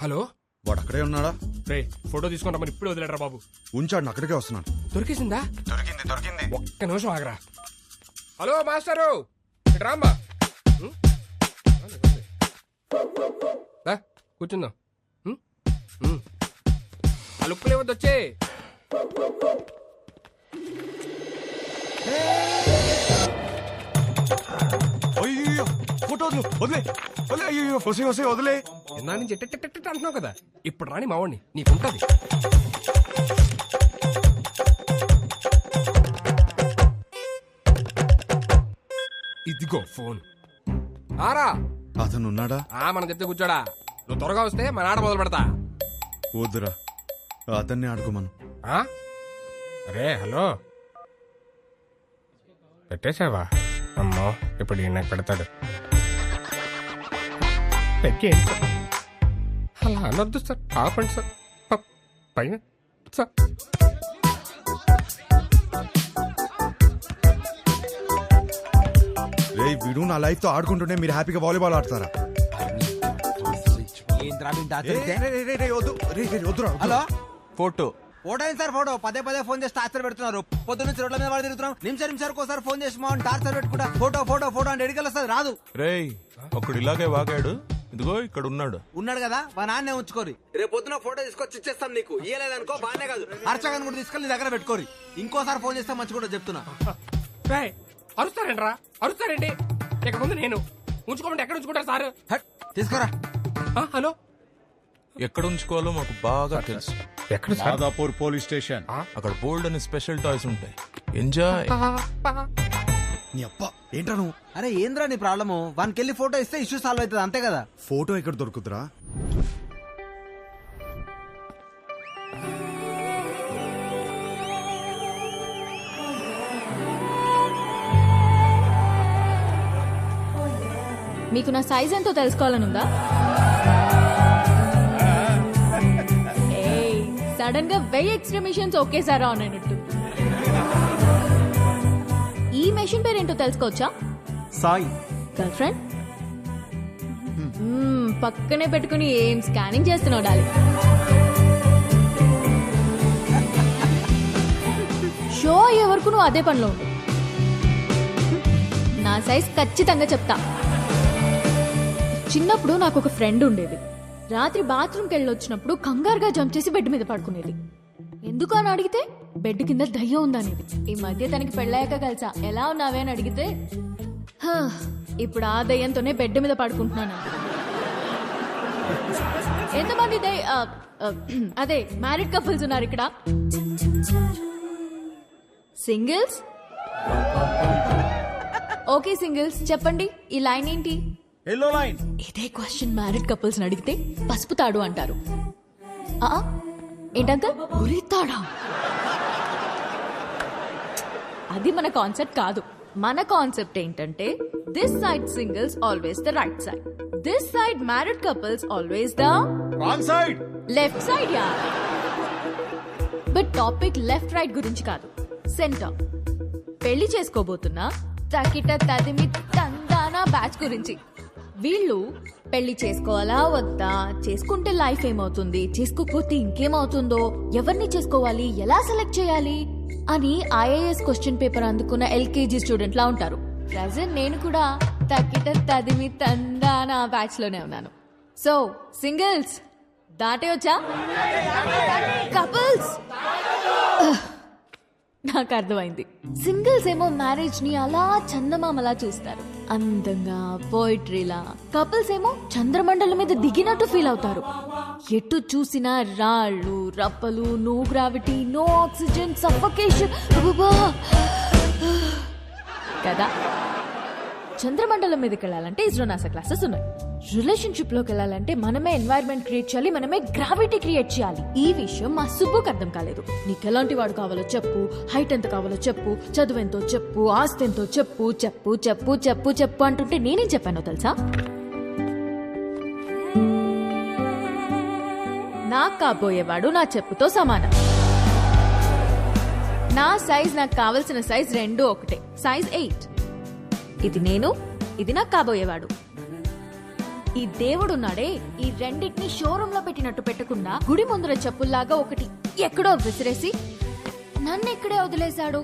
Hello, వాడు అక్కడే ఉన్నాడా? రే ఫోటో తీసుకుంటా మరి ఇప్పుడే వదిలేడరా బాబు. ఉంచాడు, అక్కడికే వస్తున్నాను. దొరికేసిందా? దొరికింది. ఒక్క నిమిషం ఆగరా. హలో మాస్టరు, ఇటు రామ్మా. దా, కూర్చుందాం. ఆ లుక్కులు ఇవ్వద్దు, వచ్చే. అయ్యో ఫోటో వదిలే. అయ్యో వదిలే. ఇందా నుంచి ఎట్ట అంటున్నావు కదా, ఇప్పుడు రాని మావాడిని నీకుంటది. ఇదిగో ఫోన్. ఆరా అతను ఉన్నాడా? మనం చెప్తే కూర్చోడా. నువ్వు త్వరగా వస్తే మన ఆట మొదలు పెడతా. వద్దురా, అతన్ని ఆడుకోమను. అరే హలో, పెట్టేశావా? అమ్మో, ఇప్పుడు ఈయన పెడతాడు. పెట్టేయండి సార్. అలా అనొద్దు సార్, ఆపండి సార్. పైన సార్. రే వీడు నా లైఫ్ తో ఆడుకుంటుంటే మీరు హ్యాపీగా వాలీబాల్ ఆడతారా? హలో, ఫోటో ఫోటో ఏంటి సార్? ఫోటో పదే ఫోన్ చేసి టార్చర్ పెడుతున్నారు. పొద్దు నుంచి రోడ్ల మీద వాడు తిరుగుతున్నాం. నిమిషానికి ఒకసారి ఫోన్ చేసి మా టార్చర్ పెట్టుకుంటా ఫోటో అంటే ఎడికెళ్ళొస్తుంది, రాదు. రేయ్, ఒకడు ఇలాగే వాగాడు. ఇదిగో ఇక్కడ ఉన్నాడు కదా, మా నాన్నే ఉంచుకోరి. రేపు పొద్దున ఫోటో తీసుకొచ్చి ఇచ్చేస్తాం నీకు. ఇయ్యలేదనుకో బానే కాదు, అర్చగాన్ని కూడా తీసుకెళ్ళి నీ దగ్గర పెట్టుకోరి. ఇంకోసారి ఫోన్ చేస్తే మంచి కూడా చెప్తున్నా. అరుస్తారండి రా, అరుస్తారండి. ఇక ముందు నేను ఉంచుకోమంటే ఎక్కడ ఉంచుకుంటారు సార్? తీసుకురా. హలో, ఎక్కడ ఉంచుకోవాలో మాకు బాగా తెలుసు. ఎక్కడ సార్? Madhapur police station. అక్కడ బోల్డ్ అని స్పెషల్ టాయ్స్ ఉంటాయి. ఎంజాయ్. నీ అప్ప ఏంటా నువ్వు? అరే ఏంద్రా నీ ప్రాబ్లము? వానికి వెళ్ళి ఫోటో ఇస్తే ఇష్యూ సాల్వ్ అవుతుంది, అంతే కదా. ఫోటో ఎక్కడ దొరుకుతురా? మీకు నా సైజ్ ఎంతో తెలుసుకోవాలనుందా? సడన్ గా 1000 ఎక్స్ట్రా మిషన్స్ ఒకేసారి ఆన్ అయినట్టు. ఈ మెషిన్ పేరేంటో తెలుసుకోవచ్చా? సాయి. Girlfriend? పక్కనే పెట్టుకుని ఏం స్కానింగ్ చేస్తున్నావు డాలి? షో అయ్యే వరకు నువ్వు అదే పనిలో ఉండు. నా సైజ్ ఖచ్చితంగా చెప్తా. చిన్నప్పుడు నాకు ఒక ఫ్రెండ్ ఉండేది. రాత్రి బాత్రూమ్కి వెళ్ళి వచ్చినప్పుడు కంగారుగా జంప్ చేసి బెడ్ మీద పడుకునేది. ఎందుకు అని అడిగితే బెడ్ కింద దయ్యం ఉందనేది. ఈ మధ్య తనకి పెళ్ళాక కలిసా. ఎలా ఉన్నావే అని అడిగితే ఇప్పుడు ఆ దయ్యంతోనే బెడ్ మీద పడుకుంటున్నాను. ఎంతమంది అదే మ్యారీడ్ కపుల్స్ ఉన్నారు ఇక్కడ? సింగిల్స్? ఓకే సింగిల్స్, చెప్పండి ఈ లైన్ ఏంటి? Yellow line. ఇదే క్వశ్చన్ మ్యారీడ్ కపుల్స్ అడిగితే పసుపు తాడు అంటారు. ఏంటంకల్ ఉరితాడా? అది మన కాన్సెప్ట్ కాదు. మన కాన్సెప్ట్ ఏంటంటే this side singles always the right side, this side married couples always the wrong side, left side. Yeah, but topic left right గురించి కాదు, సెంటర్. పెళ్లి చేసుకోబోతున్నా తకిట తదిమి తందానా బ్యాచ్ గురించి. వీళ్ళు పెళ్లి చేసుకోవాలా వద్దా, చేసుకుంటే లైఫ్ ఏమవుతుంది, చేసుకోకపోతే ఇంకేమవుతుందో, ఎవరిని చేసుకోవాలి, ఎలా సెలెక్ట్ చేయాలి అని ఐఏఎస్ క్వశ్చన్ పేపర్ అందుకున్న ఎల్కేజీ స్టూడెంట్ లా ఉంటారు. ప్రెజెంట్ నేను కూడా తకిట తదిమి తందానా బ్యాచ్ లోనే ఉన్నాను. సో సింగిల్స్ దాటే వచ్చా, కపుల్స్ నాకు అర్థమైంది. సింగిల్స్ ఏమో మ్యారేజ్ ని అలా చందమామలా చూస్తారు, అందంగా పోయిట్రీలా. కపుల్స్ ఏమో చంద్రమండలం మీద దిగినట్టు ఫీల్ అవుతారు. ఎటు చూసినా రాళ్ళు రప్పలు, no gravity, no oxygen, suffocation కదా. చంద్రమండలం మీదకి వెళ్ళాలంటే ఇస్రో నాసా క్లాసెస్ ఉన్నాయి. రిలేషన్షిప్ లోకి వెళ్ళాలంటే మనమే ఎన్వైరన్మెంట్ క్రియేట్ చేయాలి, మనమే గ్రావిటీ క్రియేట్ చేయాలి. ఈ విషయం మా సుబ్బుకి అర్థం కాలేదు. నీకు ఎలాంటి వాడు కావాలో చెప్పు, హైట్ ఎంత కావాలో చెప్పు, చదువు ఎంతో చెప్పు, ఆస్తి ఎంతో చెప్పు, చెప్పు చెప్పు చెప్పు చెప్పు అంటుంటే నేనేం చెప్పానో తెలుసా? నాకు కాబోయేవాడు నా చెప్పుతో సమానం. నా సైజ్ నాకు కావలసిన సైజ్ రెండు ఒకటే, సైజ్ 8. ఇది నేను, ఇది నాకు కాబోయేవాడు. ఈ దేవుడున్నాడే ఈ రెండింటిని షోరూమ్ లో పెట్టినట్టు పెట్టకుండా గుడి ముందర చెప్పుల్లాగా ఒకటి ఎక్కడో విసిరేసి నన్ను ఇక్కడే వదిలేశాడు.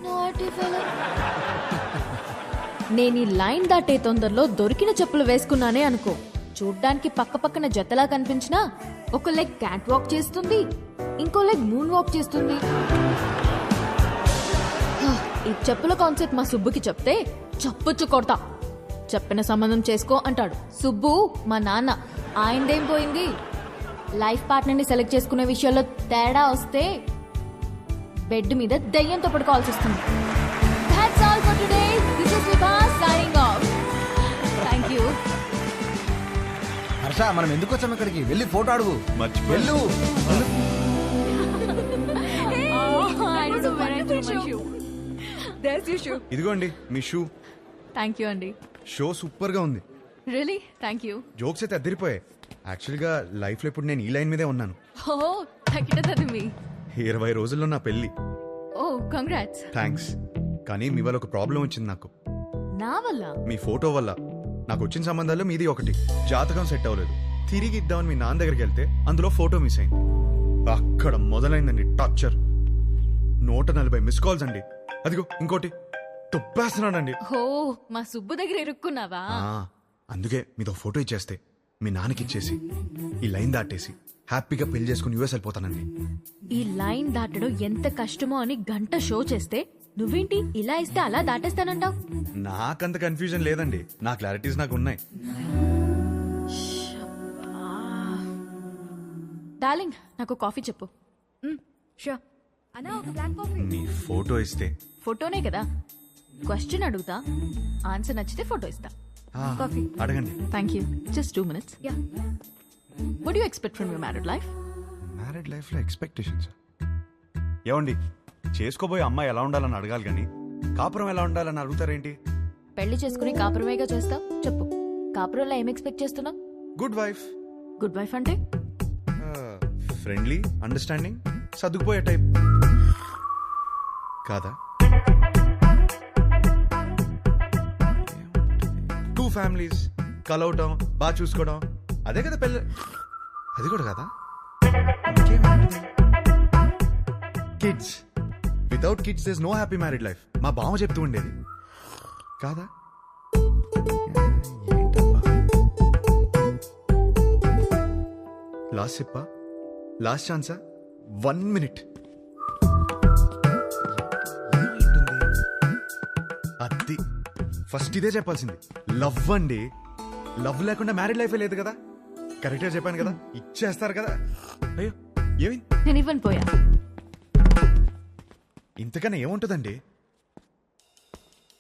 Naughty fellow. నేను ఈ లైన్ దాటే తొందరలో దొరికిన చెప్పులు వేసుకున్నానే అనుకో, చూడ్డానికి పక్క పక్కన జతలా కనిపించినా ఒక లెగ్ క్యాట్ వాక్ చేస్తుంది, ఇంకో లెగ్ మూన్ వాక్ చేస్తుంది. ఈ చెప్పుల కాన్సెప్ట్ మా సుబ్బుకి చెప్తే చప్పుచ్చు కొడతా. చెప్పిన సంబంధం చేసుకో అంటాడు. సుబ్బు మా నాన్న, ఆయనదేం పోయింది? లైఫ్ పార్ట్నర్ ని సెలెక్ట్ చేసుకునే విషయాల్లో తేడా వస్తే బెడ్ మీద దయ్యంతో పడుకోవాల్సి వస్తుంది. That's all for today. This is Vibha signing off. Thank you. Harsha, మనం ఎందుకు వచ్చాం ఇక్కడికి? వెళ్ళి ఫోటో అడుగు. వెళ్ళు. I don't know where I threw my shoe. There's your shoe. ఇదిగోండి మీ షూ. Thank you అండి. షో సూపర్ గా ఉంది. Really? Thank you. జోక్స్ అయితే అద్దరిపోయాయి. యాక్చువల్ గా లైఫ్ లో ఇప్పుడు నేను ఈ లైన్ మీదే ఉన్నాను. Oh, తక్కిటది మీ. 20 రోజుల్లో నా పెళ్లి. Oh, congrats. థ్యాంక్స్. కానీ మీ వల్ల ఒక ప్రాబ్లం వచ్చింది నాకు. నా వల్ల? మీ ఫోటో వల్ల. నాకు వచ్చిన సంబంధాల్లో మీది ఒకటి. జాతకం సెట్ అవ్వలేదు. తిరిగి ఇద్దామని మీ నాన్న దగ్గరికి వెళ్తే అందులో ఫోటో మిస్ అయింది. అక్కడ మొదలైందండి టార్చర్. 140 మిస్ కాల్స్ అండి. అదిగో ఇంకోటి తుప్పేస్తున్నాడండి. ఓ, మా సుబ్బు దగ్గర ఇరుక్కున్నావా? అందుకే మీతో ఫోటో ఇచ్చేస్తే మీ నాన్నకి ఇచ్చేసి ఈ లైన్ దాటేసి హ్యాపీగా పెళ్లి చేసుకుని యూఎస్ వెళ్ళిపోతానండి. ఈ లైన్ దాటడం ఎంత కష్టమో అని గంట షో చేస్తే నువ్వేంటి ఇలా ఇస్తే అలా దాటేస్తానంటావు? నాకంత కన్ఫ్యూజన్ లేదండి. నా క్లారిటీస్ నాకు ఉన్నాయి. డార్లింగ్, నాకు కాఫీ చెప్పు. షూర్. అన్నా, ఒక బ్లాక్ కాఫీ. నీ ఫోటో ఇస్తే ఫోటోనే కదా. క్వశ్చన్ అడుగుతా, ఆన్సర్ నచ్చితే ఫోటో ఇస్తా. కాఫీ. అడగండి. Thank you. Just 2 minutes. Yeah. What do you expect from your married life? Married life లో ఎక్స్పెక్టేషన్స్ ఏమండి? చేసుకోబోయే అమ్మాయి ఎలా ఉండాలని అడగాలి కానీ కాపురం ఎలా ఉండాలని అడుగుతారేంటి? పెళ్లి చేసుకుని కాపురమేగా చేస్తావు. చెప్పు, కాపురంలో ఏం ఎక్స్పెక్ట్ చేస్తున్నావు? Good wife. గుడ్ వైఫ్ అంటే ఫ్రెండ్లీ, అండర్స్టాండింగ్, సర్దుకుపోయే టైప్ కాదా? 2 ఫ్యామిలీస్ కలవటం, బాగా చూసుకోవడం, అదే కదా పెళ్ళి. అది కూడా కదా. Kids. Without kids there is no happy married life. మా బావ చెప్తూ ఉండేది కాదా? లాస్ట్ సిప్పా, లాస్ట్ ఛాన్సా, 1 minute. అది ఫస్ట్ ఇదే చెప్పాల్సింది. లవ్ అండి. లవ్ లేకుండా మ్యారీడ్ లైఫే లేదు కదా. కరెక్ట్గా చెప్పాను కదా. ఇచ్చేస్తారు కదా. అయ్యో ఏమి నేను ఇవ్వను పోయా. ఇంతకన్నా ఏముంటుందండి?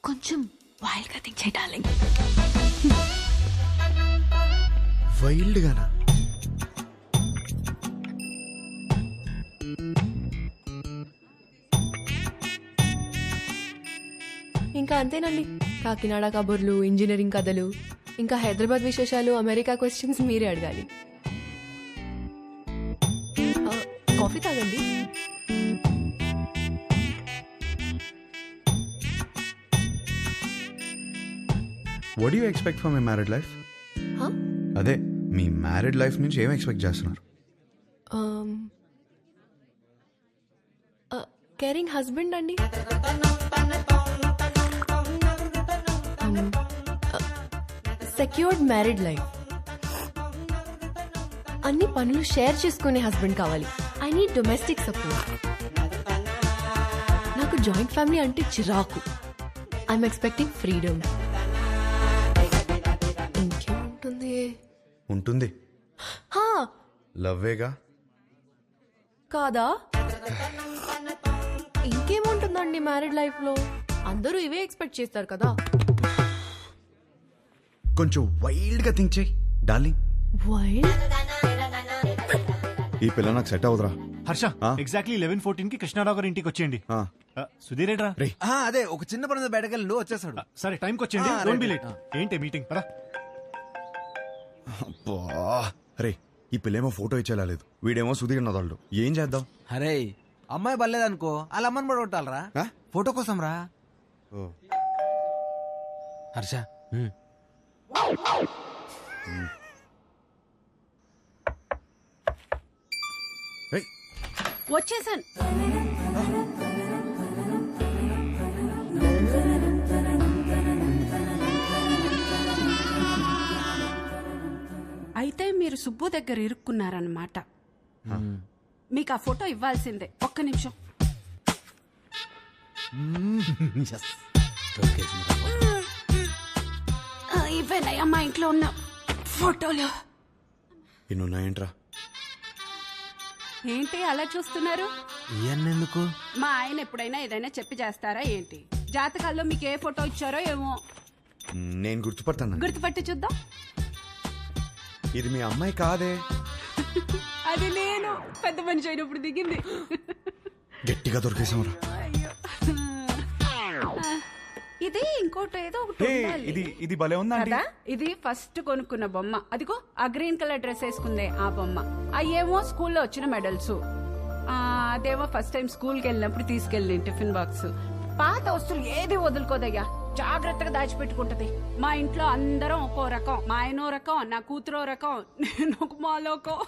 కొంచెం వైల్డ్ గా థింక్ చేయి డార్లింగ్. వైల్డ్ గానా? ఇంకా అంతేనండి. కాకినాడ కబుర్లు, ఇంజనీరింగ్ కథలు, ఇంకా హైదరాబాద్ విశేషాలు, అమెరికా క్వశ్చన్స్ మీరే అడగాలి. కాఫీ తాగండి. What do you expect from my married life? అదే మీ మ్యారీడ్ లైఫ్ నుంచి ఏం ఎక్స్పెక్ట్ చేస్తున్నారు? కేరింగ్ హస్బెండ్ అండి. Secured married life. అన్ని పనులు షేర్ చేసుకునే హస్బెండ్ కావాలి. I need domestic support. నాకు జాయింట్ ఫ్యామిలీ అంటే చిరాకు. I'm expecting freedom. ఇంకేముంటుంది? ఉంటుంది. లవ్వేగా కాదా? ఇంకేముంటుందండి మ్యారీడ్ లైఫ్ లో? అందరూ ఇవే ఎక్స్పెక్ట్ చేస్తారు కదా. కొంచెం వైల్డ్ గా థింక్ చేయి డార్లింగ్. వైల్డ్? ఈ పిల్ల నాకు సెట్ అవుదరా. హర్ష, ఎగ్జాక్ట్లీ 11:14 కి కృష్ణారావు గారి ఇంటికి వచ్చేయండి. సుధీర్ ఏడ్రా? అదే ఒక చిన్న పని బయటకు వెళ్ళి వచ్చేసాడు. సరే టైంకి వచ్చేయండి. Don't be late. ఏంటి మీటింగ్? పరా. రే, ఈ పిల్లేమో ఫోటో ఇచ్చేలా లేదు, వీడేమో సుధీర్ నదాళ్ళు. ఏం చేద్దాం? అరే, అమ్మాయి బలేదనుకో వాళ్ళ అమ్మని పడగొట్టాలరా ఫోటో కోసం రా. హర్ష ఏయ్, వచ్చేసాను. అయితే మీరు సుబ్బు దగ్గర ఇరుక్కున్నారన్నమాట. మీకు ఆ ఫోటో ఇవ్వాల్సిందే. ఒక్క నిమిషం. ఇవేనయ్యా మా ఇంట్లో ఉన్న ఫోటోలు. ఇన్నున్నాయేంట్రా? ఏంటి అలా చూస్తున్నారు? ఎందుకు? మా ఆయన ఎప్పుడైనా ఏదైనా చెప్పి చేస్తారా ఏంటి? జాతకాల్లో మీకు ఏ ఫోటో ఇచ్చారో ఏమో. నేను గుర్తుపడతాను. గుర్తుపట్టి చూద్దాం. ఇది మీ అమ్మాయి కాదే. అది నేను పెద్ద మనిషి అయినప్పుడు దిగింది. గట్టిగా దొరికేసాంరా. ఇది ఇంకోటి ఏదో ఒకటి ఉండాలి. ఇది భలే ఉందా కదా? ఇది ఫస్ట్ కొనుక్కున్న బొమ్మ. అదిగో ఆ గ్రీన్ కలర్ డ్రెస్ వేసుకుందే ఆ బొమ్మ. అయ్యేమో స్కూల్లో వచ్చిన మెడల్స్. అదేమో ఫస్ట్ టైం స్కూల్కి వెళ్ళినప్పుడు తీసుకెళ్ళి టిఫిన్ బాక్స్. పాత వస్తువులు ఏది వదులుకోదయ్యా, జాగ్రత్తగా దాచిపెట్టుకుంటది. మా ఇంట్లో అందరం ఒక్కో రకం. మా ఆయనో రకం, నా కూతురో రకం, నేను ఒక మాలోకం.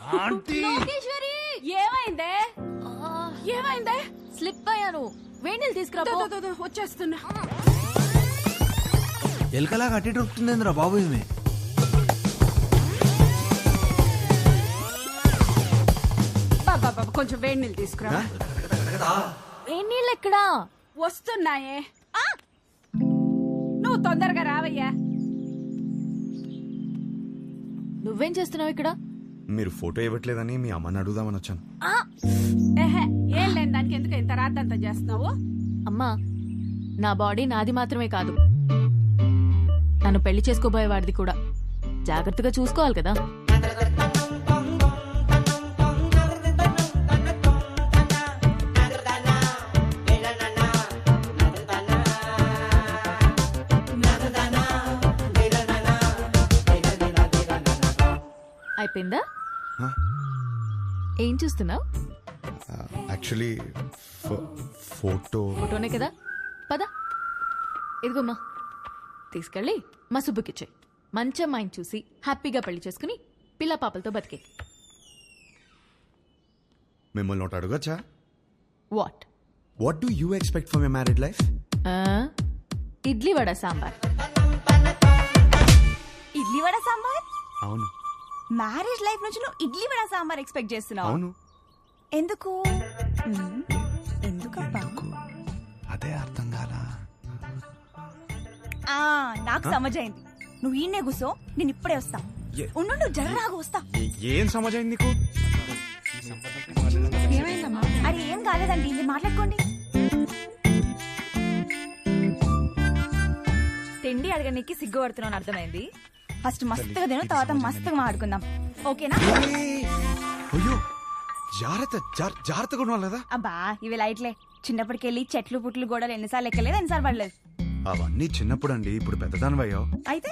లోకేశ్వరి ఏమైందే? ఏమైందే? స్లిప్ అయ్యాను. వేణీలు తీసుకురా పో. వచ్చేస్తున్నా. ఎలకలా కట్టి దొరుకుతుందేంద్రా బాబు ఈమె. బాబా కొంచెం వేడి నీళ్ళు తీసుకురా. వేణీళ్ళు ఎక్కడా? వస్తున్నాయే. నువ్వు తొందరగా రావయ్యా. నువ్వేం చేస్తున్నావు ఇక్కడ? మీరు ఫోటో ఇవ్వట్లేదని మీ అమ్మని అడుగుదామని వచ్చాను. ఏహే, ఏం లేని దానికి ఎందుకు ఇంత రాద్దంతా చేస్తున్నావు? అమ్మా, నా బాడీ నాది మాత్రమే కాదు, నన్ను పెళ్లి చేసుకోబోయేవాడిది కూడా. జాగ్రత్తగా చూసుకోవాలి కదా. అయిపోయిందా? ఏం చూస్తున్నావు? యాక్చువల్లీ ఫోటోనే కదా. పద, ఇదిగోమ్మా, తీసుకెళ్ళి మా సుబ్బుకిచ్చే. మంచి అమ్మాయిని చూసి హ్యాపీగా పెళ్లి చేసుకుని పిల్ల పాపలతో బతికే. మిమ్మల్ని ఒకటి అడగచ్చా? What do you expect for my married life? Idli vada sambar. Idli vada sambar? అవును. మ్యారేజ్ లైఫ్ నుంచి నువ్వు ఇడ్లీ వడ సాంబార్ ఎక్స్పెక్ట్ చేస్తున్నావు? అవును. ఎందుకు? ఎందుకబ్బా? అదే అర్థం కాలా. నాకు సమజైంది. నువ్వు ఈయనే కూసో, నేను ఇప్పుడే వస్తా. ఉండు, నువ్వు జర్రాగా వస్తా. ఏం సమజైంది నీకు? అరే ఏం కాలేదండి, మీరు మాట్లాడుకోండి. తిండి అడగడానికి సిగ్గుపడుతున్నాను అర్థమైంది. ఫస్ట్ మస్తుగా తిను, తర్వాత మస్తుగా మాట్లాడుకుందాం, ఓకేనా? అయ్యో, జాగ్రత్తగా ఉండాలి కదా. అబ్బా ఇవి లైట్లే. చిన్నప్పటికెళ్ళి చెట్లు పుట్లు గోడలు ఎన్నిసార్లు ఎక్కలేదు, ఎన్నిసార్లు పడలేదు. అవన్నీ చిన్నప్పుడు అండి. ఇప్పుడు పెద్దదానివయ్యో. అయితే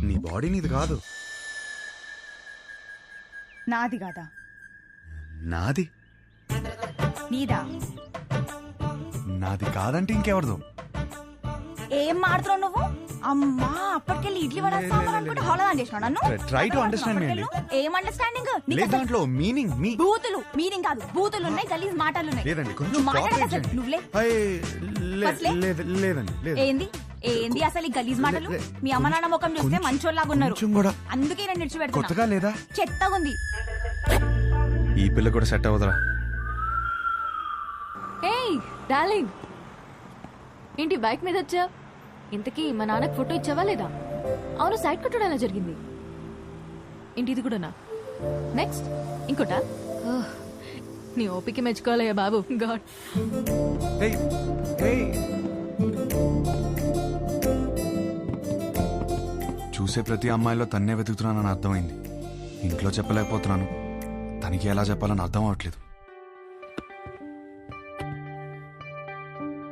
నీ బాడీ నీది కాదు. నాది కాదా? నాది. నీదా? నాది కాదంటే ఇంకెవరిదో. ఏం మాడుతున్నావు నువ్వు? అమ్మా, అప్పటికెళ్ళి ఇడ్లీ వడ సాంబార్ అనుకుంటే హోళదాన్ చేసినావు నన్ను. Try to understand me అండి. ఏం అండర్స్టాండింగ్? లేదు, దాంట్లో మీనింగ్ బూతులు మీనింగ్ కాదు, బూతులు ఉన్నాయి, గలీజ్ మాటలు ఉన్నాయి. లేదండి, కొంచెం నువ్వు మాట్లాడక cooperate అసలు చేయండి. నువ్వులే. లేదండి, లేదు. ఏంది ఏంది అసలు ఈ గలీజ్ మాటలు? మీ అమ్మ నాన్న ముఖం చూస్తే మంచోళ్ళలాగా ఉన్నారు, కొంచెం కూడా. అందుకే నేను నిడిచిపెడుతున్నా. కొత్తగా లేదా? చెత్తగా ఉంది. ఈ పిల్ల కూడా సెట్ అవ్వదురా. ఏయ్ డార్లింగ్, ఏంటి బైక్ మీద వచ్చా? ఇంతకీ మా నాన్నకి ఫోటో ఇచ్చావా లేదా? అవును, సైడ్ కొట్టడం ఎలా జరిగింది? ఏంటి ఇది కూడానా? నెక్స్ట్ ఇంకోటా? నీ ఓపిక మెచ్చుకోవాలయ్యా బాబు. గాడ్. చూసే ప్రతి అమ్మాయిలో తన్నే వెతుకుతున్నానని అర్థమైంది. ఇంట్లో చెప్పలేకపోతున్నాను, తనకి ఎలా చెప్పాలని అర్థం అవట్లేదు.